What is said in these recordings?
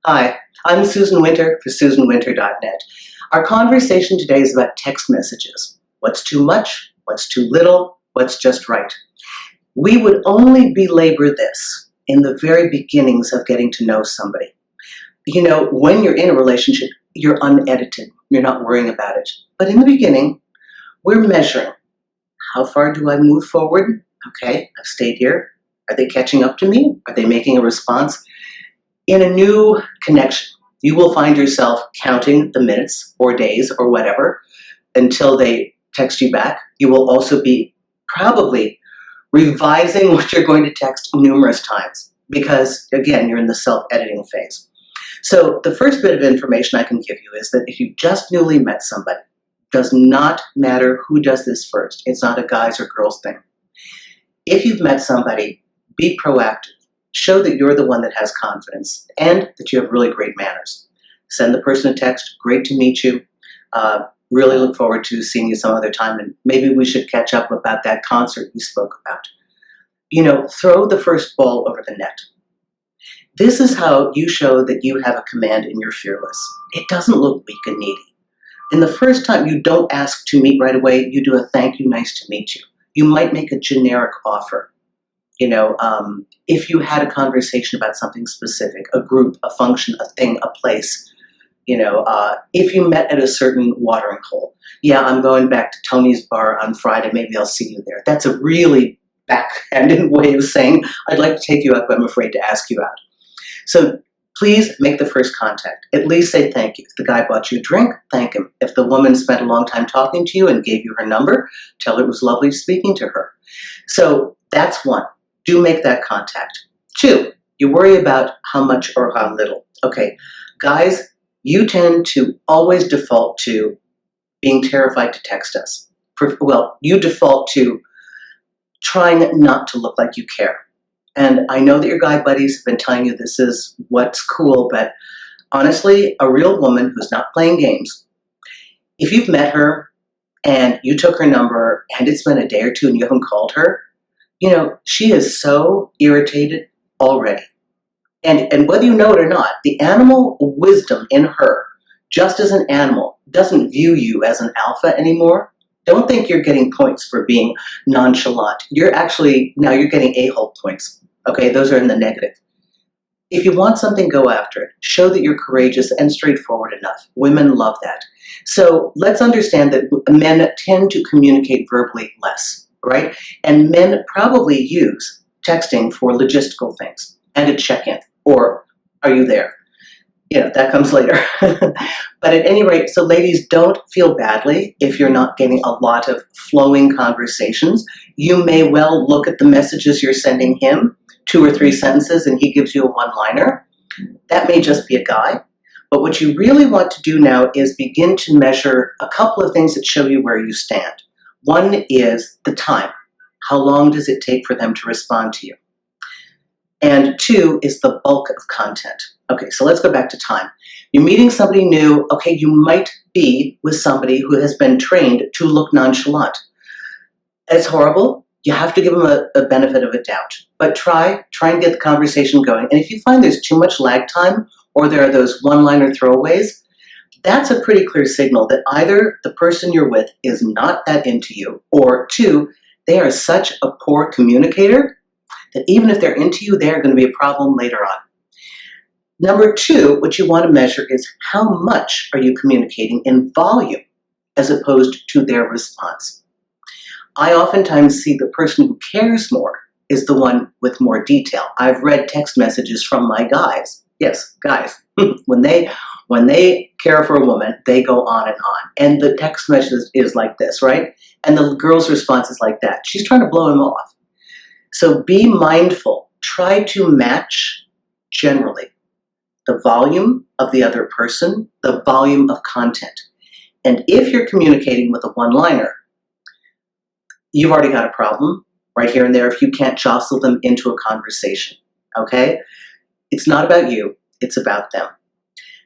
Hi, I'm Susan Winter for SusanWinter.net. Our conversation today is about text messages. What's too much? What's too little? What's just right? We would only belabor this in the very beginnings of getting to know somebody. You know, when you're in a relationship, you're unedited. You're not worrying about it. But in the beginning, we're measuring. How far do I move forward? Okay, I've stayed here. Are they catching up to me? Are they making a response? In a new connection, you will find yourself counting the minutes or days or whatever until they text you back. You will also be probably revising what you're going to text numerous times because, again, you're in the self-editing phase. So the first bit of information I can give you is that if you just newly met somebody, does not matter who does this first. It's not a guys or girls thing. If you've met somebody, be proactive. Show that you're the one that has confidence and that you have really great manners. Send the person a text, great to meet you. Really look forward to seeing you some other time, and maybe we should catch up about that concert you spoke about. You know, throw the first ball over the net. This is how you show that you have a command and you're fearless. It doesn't look weak and needy. In the first time, you don't ask to meet right away. You do a thank you, nice to meet you. You might make a generic offer. You know, if you had a conversation about something specific, a group, a function, a thing, a place, you know, if you met at a certain watering hole, yeah, I'm going back to Tony's bar on Friday, maybe I'll see you there. That's a really backhanded way of saying, I'd like to take you out, but I'm afraid to ask you out. So please make the first contact. At least say thank you. If the guy bought you a drink, thank him. If the woman spent a long time talking to you and gave you her number, tell her it was lovely speaking to her. So that's one. Do make that contact. Two, you worry about how much or how little. Okay, guys, you tend to always default to being terrified to text us. You default to trying not to look like you care. And I know that your guy buddies have been telling you this is what's cool, but honestly, a real woman who's not playing games, if you've met her and you took her number and it's been a day or two and you haven't called her, you know, she is so irritated already. And whether you know it or not, the animal wisdom in her, just as an animal, doesn't view you as an alpha anymore. Don't think you're getting points for being nonchalant. Now you're getting a-hole points. Okay, those are in the negative. If you want something, go after it. Show that you're courageous and straightforward enough. Women love that. So let's understand that men tend to communicate verbally less. Right? And men probably use texting for logistical things and a check-in or are you there? You know, that comes later. But at any rate, so ladies, don't feel badly if you're not getting a lot of flowing conversations. You may well look at the messages you're sending him, 2 or 3 sentences, and he gives you a one-liner. That may just be a guy. But what you really want to do now is begin to measure a couple of things that show you where you stand. One is the time. How long does it take for them to respond to you? And 2 is the bulk of content. Okay, so let's go back to time. You're meeting somebody new. Okay, you might be with somebody who has been trained to look nonchalant. It's horrible. You have to give them a benefit of a doubt. But try and get the conversation going. And if you find there's too much lag time or there are those one-liner throwaways, that's a pretty clear signal that either the person you're with is not that into you, or 2, they are such a poor communicator that even if they're into you, they're going to be a problem later on. Number 2, what you want to measure is how much are you communicating in volume as opposed to their response. I oftentimes see the person who cares more is the one with more detail. I've read text messages from my guys. Yes, guys. When they care for a woman, they go on and on. And the text message is like this, right? And the girl's response is like that. She's trying to blow him off. So be mindful. Try to match, generally, the volume of the other person, the volume of content. And if you're communicating with a one-liner, you've already got a problem right here and there if you can't jostle them into a conversation, okay? It's not about you. It's about them.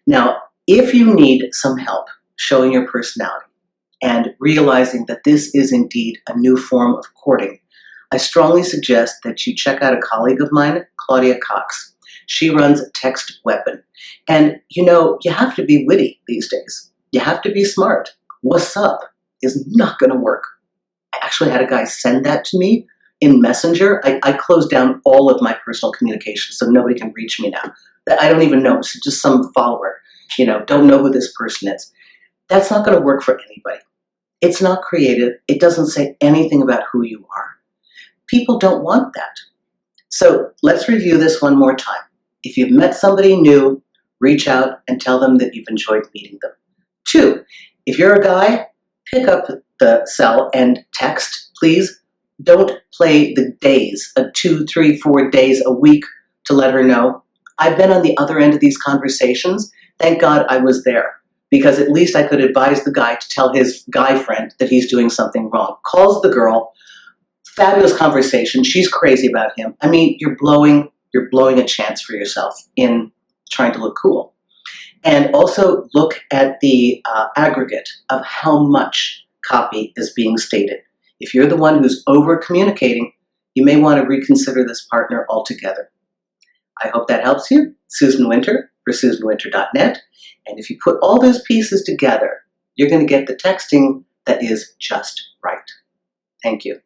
Now, if you need some help showing your personality and realizing that this is indeed a new form of courting, I strongly suggest that you check out a colleague of mine, Claudia Cox. She runs Text Weapon. And you know, you have to be witty these days. You have to be smart. What's up is not going to work. I actually had a guy send that to me in Messenger. I closed down all of my personal communication so nobody can reach me now. I don't even know. It's just some follower. Don't know who this person is. That's not going to work for anybody. It's not creative. It doesn't say anything about who you are. People don't want that. So let's review this one more time. If you've met somebody new, reach out and tell them that you've enjoyed meeting them. 2, if you're a guy, pick up the cell and text, please. Don't play the days, 2, 3, 4 days a week to let her know. I've been on the other end of these conversations. Thank God I was there, because at least I could advise the guy to tell his guy friend that he's doing something wrong. Calls the girl, fabulous conversation. She's crazy about him. I mean, you're blowing a chance for yourself in trying to look cool. And also look at the aggregate of how much copy is being stated. If you're the one who's over communicating, you may want to reconsider this partner altogether. I hope that helps you. Susan Winter for SusanWinter.net. And if you put all those pieces together, you're going to get the texting that is just right. Thank you.